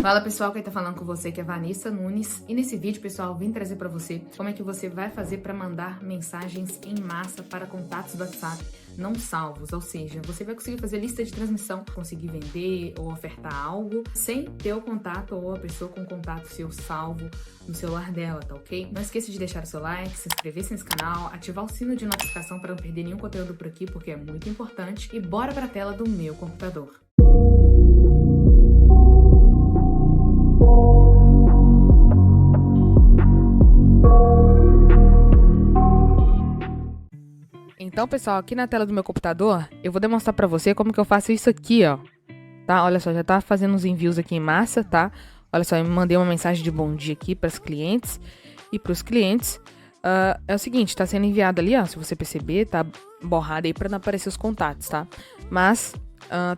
Fala pessoal, quem tá falando com você que é Vanessa Nunes, e nesse vídeo, pessoal, vim trazer pra você como é que você vai fazer pra mandar mensagens em massa para contatos do WhatsApp não salvos, ou seja, você vai conseguir fazer lista de transmissão, conseguir vender ou ofertar algo sem ter o contato ou a pessoa com o contato seu salvo no celular dela, tá ok? Não esqueça de deixar o seu like, se inscrever nesse canal, ativar o sino de notificação para não perder nenhum conteúdo por aqui, porque é muito importante, e bora pra tela do meu computador. Então, pessoal, aqui na tela do meu computador, eu vou demonstrar pra você como que eu faço isso aqui, ó. Tá? Olha só, já tá fazendo uns envios aqui em massa, tá? Olha só, eu mandei uma mensagem de bom dia aqui para os clientes. E pros clientes, é o seguinte, tá sendo enviado ali, ó, se você perceber, tá borrado aí pra não aparecer os contatos, tá? Mas,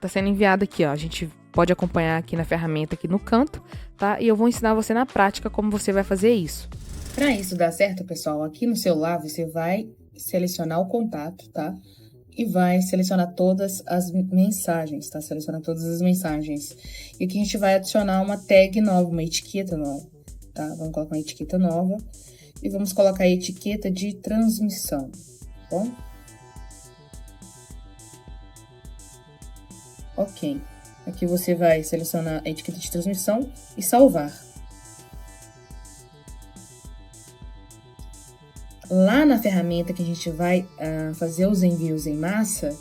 tá sendo enviado aqui, ó. A gente pode acompanhar aqui na ferramenta, aqui no canto, tá? E eu vou ensinar você na prática como você vai fazer isso. Pra isso dar certo, pessoal, aqui no celular você vai selecionar o contato, tá? E vai selecionar todas as mensagens, tá? Seleciona todas as mensagens. E aqui a gente vai adicionar uma tag nova, uma etiqueta nova, tá? Vamos colocar uma etiqueta nova e vamos colocar a etiqueta de transmissão, tá bom? Ok. Aqui você vai selecionar a etiqueta de transmissão e salvar. Lá na ferramenta que a gente vai fazer os envios em massa,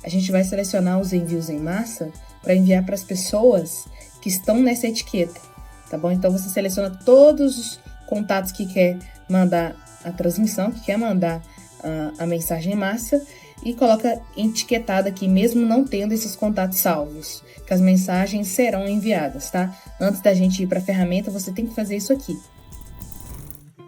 a gente vai selecionar os envios em massa para enviar para as pessoas que estão nessa etiqueta, tá bom? Então, você seleciona todos os contatos que quer mandar a transmissão, que quer mandar a mensagem em massa e coloca etiquetado aqui, mesmo não tendo esses contatos salvos, que as mensagens serão enviadas, tá? Antes da gente ir para a ferramenta, você tem que fazer isso aqui.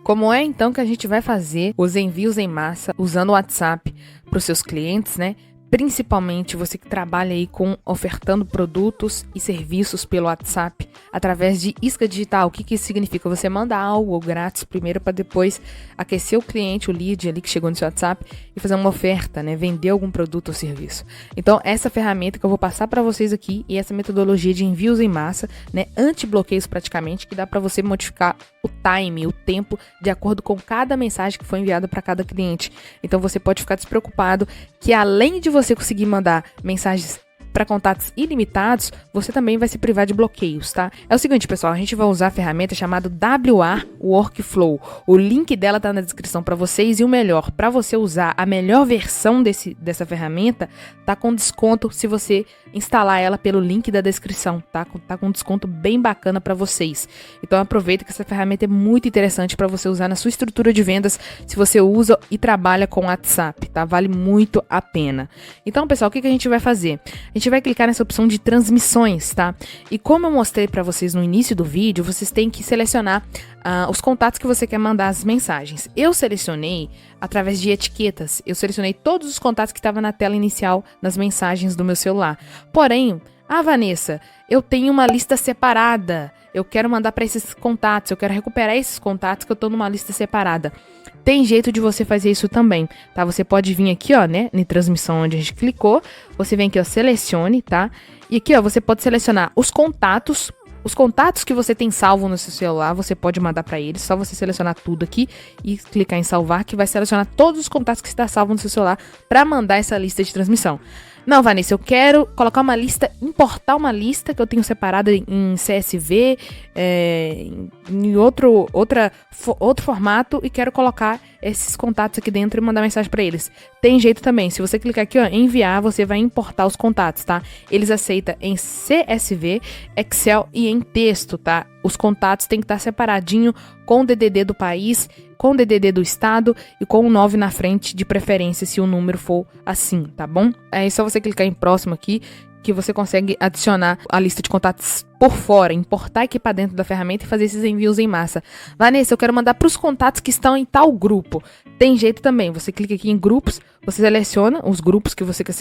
Como é então que a gente vai fazer os envios em massa usando o WhatsApp para os seus clientes, né? Principalmente você que trabalha aí com ofertando produtos e serviços pelo WhatsApp através de isca digital. O que isso significa? Você manda algo grátis primeiro para depois aquecer o cliente, o lead ali que chegou no seu WhatsApp e fazer uma oferta, né? Vender algum produto ou serviço. Então, essa ferramenta que eu vou passar para vocês aqui e essa metodologia de envios em massa, né? Anti-bloqueios praticamente, que dá para você modificar o time, o tempo, de acordo com cada mensagem que foi enviada para cada cliente. Então, você pode ficar despreocupado que além de você conseguir mandar mensagens para contatos ilimitados, você também vai se privar de bloqueios, tá? É o seguinte, pessoal, a gente vai usar a ferramenta chamada WA Workflow. O link dela tá na descrição para vocês e o melhor, para você usar a melhor versão dessa ferramenta, tá com desconto se você instalar ela pelo link da descrição, tá? Tá com desconto bem bacana para vocês. Então aproveita que essa ferramenta é muito interessante para você usar na sua estrutura de vendas se você usa e trabalha com WhatsApp, tá? Vale muito a pena. Então, pessoal, o que a gente vai fazer? A gente vai clicar nessa opção de transmissões, tá? E como eu mostrei para vocês no início do vídeo, vocês têm que selecionar os contatos que você quer mandar as mensagens. Eu selecionei através de etiquetas. Eu selecionei todos os contatos que estavam na tela inicial nas mensagens do meu celular. Porém, Vanessa, eu tenho uma lista separada. Eu quero mandar para esses contatos, eu quero recuperar esses contatos que eu tô numa lista separada. Tem jeito de você fazer isso também, tá? Você pode vir aqui, ó, né, em transmissão onde a gente clicou, você vem aqui, ó, selecione, tá? E aqui, ó, você pode selecionar os contatos que você tem salvo no seu celular, você pode mandar para eles, só você selecionar tudo aqui e clicar em salvar, que vai selecionar todos os contatos que está salvo no seu celular para mandar essa lista de transmissão. Não, Vanessa, eu quero colocar uma lista, importar uma lista que eu tenho separada em CSV, em outro formato e quero colocar esses contatos aqui dentro e mandar mensagem para eles. Tem jeito também, se você clicar aqui, ó, enviar, você vai importar os contatos, tá? Eles aceitam em CSV, Excel e em texto, tá? Os contatos têm que estar separadinho com o DDD do país, com o DDD do estado e com o 9 na frente de preferência, se o número for assim, tá bom? É só você clicar em próximo aqui, que você consegue adicionar a lista de contatos por fora, importar aqui para dentro da ferramenta e fazer esses envios em massa. Vanessa, eu quero mandar para os contatos que estão em tal grupo. Tem jeito também, você clica aqui em grupos, você seleciona os grupos que você quer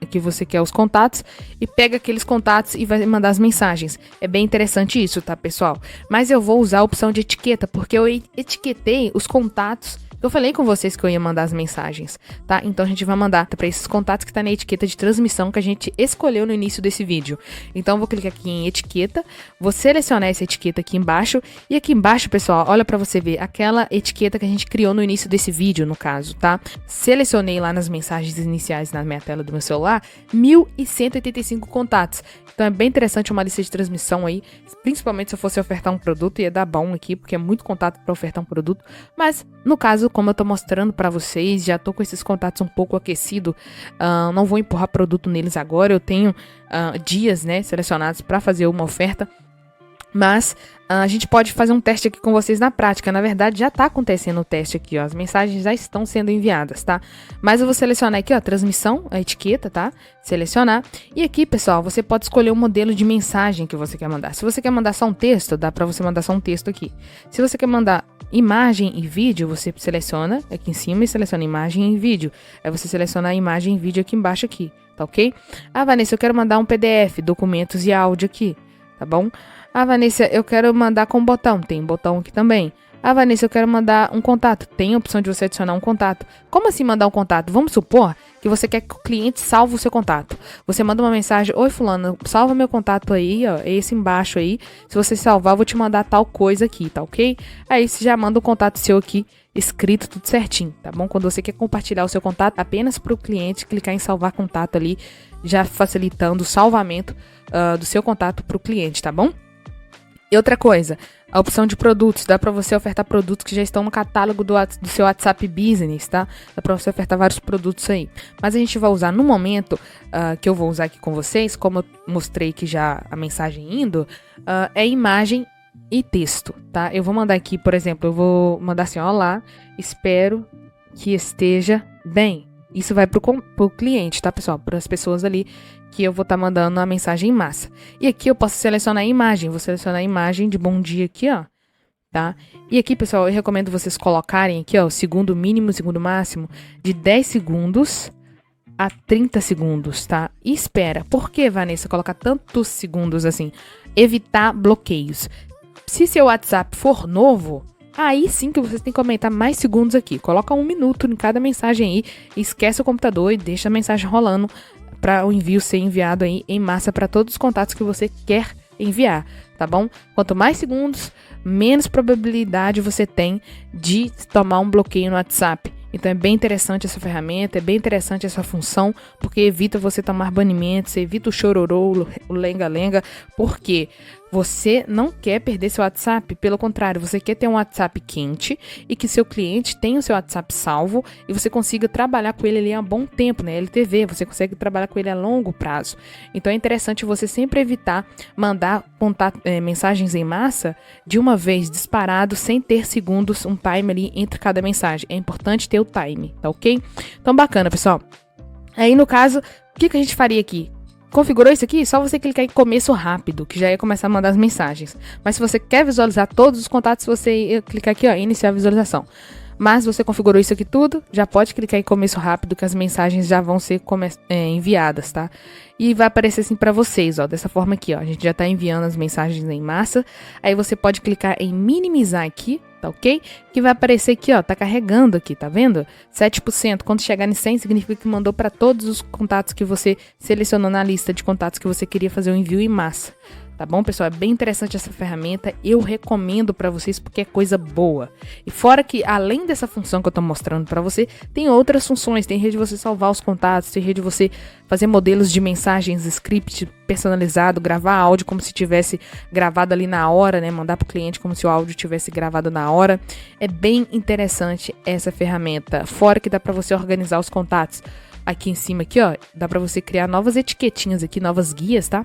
que você quer os contatos e pega aqueles contatos e vai mandar as mensagens. É bem interessante isso, tá, pessoal? Mas eu vou usar a opção de etiqueta, porque eu etiquetei os contatos Eu falei com vocês que eu ia mandar as mensagens, tá? Então a gente vai mandar para esses contatos que tá na etiqueta de transmissão que a gente escolheu no início desse vídeo. Então eu vou clicar aqui em etiqueta, vou selecionar essa etiqueta aqui embaixo e aqui embaixo, pessoal, olha para você ver aquela etiqueta que a gente criou no início desse vídeo, no caso, tá? Selecionei lá nas mensagens iniciais na minha tela do meu celular 1.185 contatos. Então é bem interessante uma lista de transmissão aí, principalmente se eu fosse ofertar um produto, ia dar bom aqui, porque é muito contato para ofertar um produto. Mas, no caso, como eu tô mostrando para vocês, já tô com esses contatos um pouco aquecido, não vou empurrar produto neles agora, eu tenho dias, né, selecionados para fazer uma oferta. Mas a gente pode fazer um teste aqui com vocês na prática. Na verdade, já tá acontecendo o teste aqui, ó. As mensagens já estão sendo enviadas, tá? Mas eu vou selecionar aqui, ó, transmissão, a etiqueta, tá? Selecionar. E aqui, pessoal, você pode escolher o modelo de mensagem que você quer mandar. Se você quer mandar só um texto, dá pra você mandar só um texto aqui. Se você quer mandar imagem e vídeo, você seleciona aqui em cima e seleciona imagem e vídeo. Aí você seleciona a imagem e vídeo aqui embaixo aqui, tá ok? Ah, Vanessa, eu quero mandar um PDF, documentos e áudio aqui, tá bom? Ah, Vanessa, eu quero mandar com botão. Tem botão aqui também. Ah, Vanessa, eu quero mandar um contato. Tem a opção de você adicionar um contato. Como assim mandar um contato? Vamos supor que você quer que o cliente salve o seu contato. Você manda uma mensagem: oi, fulano, salva meu contato aí, ó, esse embaixo aí. Se você salvar, eu vou te mandar tal coisa aqui, tá ok? Aí você já manda o contato seu aqui, escrito tudo certinho, tá bom? Quando você quer compartilhar o seu contato, apenas para o cliente clicar em salvar contato ali, já facilitando o salvamento do seu contato para o cliente, tá bom? E outra coisa, a opção de produtos, dá para você ofertar produtos que já estão no catálogo do seu WhatsApp Business, tá? Dá para você ofertar vários produtos aí. Mas a gente vai usar no momento que eu vou usar aqui com vocês, como eu mostrei que já a mensagem indo, é imagem e texto, tá? Eu vou mandar aqui, por exemplo, eu vou mandar assim: olá, espero que esteja bem. Isso vai pro cliente, tá, pessoal? Para as pessoas ali que eu vou estar mandando a mensagem em massa. E aqui eu posso selecionar a imagem. Vou selecionar a imagem de bom dia aqui, ó, tá? E aqui, pessoal, eu recomendo vocês colocarem aqui, ó, o segundo mínimo, o segundo máximo, de 10 segundos a 30 segundos, tá? E espera. Por que, Vanessa, colocar tantos segundos assim? Evitar bloqueios. Se seu WhatsApp for novo, aí sim que vocês têm que aumentar mais segundos aqui. Coloca 1 minuto em cada mensagem aí, esquece o computador e deixa a mensagem rolando para o envio ser enviado aí em massa para todos os contatos que você quer enviar, tá bom? Quanto mais segundos, menos probabilidade você tem de tomar um bloqueio no WhatsApp. Então é bem interessante essa ferramenta, é bem interessante essa função, porque evita você tomar banimentos, evita o chororô, o lenga-lenga, porque você não quer perder seu WhatsApp, pelo contrário, você quer ter um WhatsApp quente e que seu cliente tenha o seu WhatsApp salvo e você consiga trabalhar com ele ali há bom tempo, né? LTV, você consegue trabalhar com ele a longo prazo. Então é interessante você sempre evitar mandar mensagens em massa de uma vez disparado, sem ter segundos, um time ali entre cada mensagem. É importante ter o time, tá ok? Então bacana, pessoal. Aí no caso, o que a gente faria aqui? Configurou isso aqui? Só você clicar em começo rápido, que já ia começar a mandar as mensagens. Mas se você quer visualizar todos os contatos, você ia clicar aqui, ó, iniciar a visualização. Mas você configurou isso aqui tudo, já pode clicar em começo rápido, que as mensagens já vão ser enviadas, tá? E vai aparecer assim pra vocês, ó, dessa forma aqui, ó. A gente já tá enviando as mensagens em massa. Aí você pode clicar em minimizar aqui, tá ok? Que vai aparecer aqui, ó, tá carregando aqui, tá vendo? 7%. Quando chegar em 100, significa que mandou para todos os contatos que você selecionou na lista de contatos que você queria fazer o envio em massa. Tá bom, pessoal? É bem interessante essa ferramenta. Eu recomendo para vocês porque é coisa boa. E fora que, além dessa função que eu tô mostrando para você, tem outras funções. Tem jeito de você salvar os contatos, tem jeito de você fazer modelos de mensagens, script personalizado, gravar áudio como se tivesse gravado ali na hora, né? Mandar pro cliente como se o áudio tivesse gravado na hora. É bem interessante essa ferramenta. Fora que dá para você organizar os contatos. Aqui em cima, aqui, ó, dá para você criar novas etiquetinhas aqui, novas guias, tá?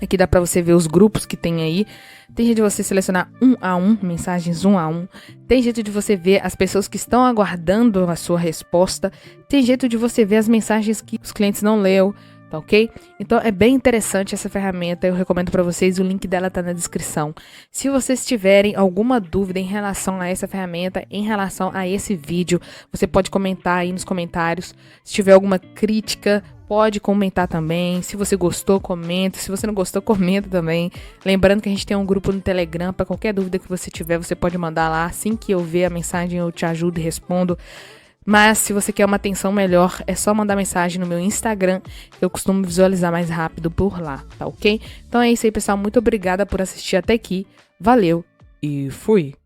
Aqui dá para você ver os grupos que tem aí. Tem jeito de você selecionar 1 a 1, mensagens 1 a 1. Tem jeito de você ver as pessoas que estão aguardando a sua resposta. Tem jeito de você ver as mensagens que os clientes não leu. tá ok? Então é bem interessante essa ferramenta, eu recomendo para vocês, o link dela tá na descrição. Se vocês tiverem alguma dúvida em relação a essa ferramenta, em relação a esse vídeo, você pode comentar aí nos comentários. Se tiver alguma crítica, pode comentar também. Se você gostou, comenta. Se você não gostou, comenta também. Lembrando que a gente tem um grupo no Telegram, para qualquer dúvida que você tiver, você pode mandar lá. Assim que eu ver a mensagem, eu te ajudo e respondo. Mas se você quer uma atenção melhor, é só mandar mensagem no meu Instagram, que eu costumo visualizar mais rápido por lá, tá ok? Então é isso aí, pessoal. Muito obrigada por assistir até aqui. Valeu e fui!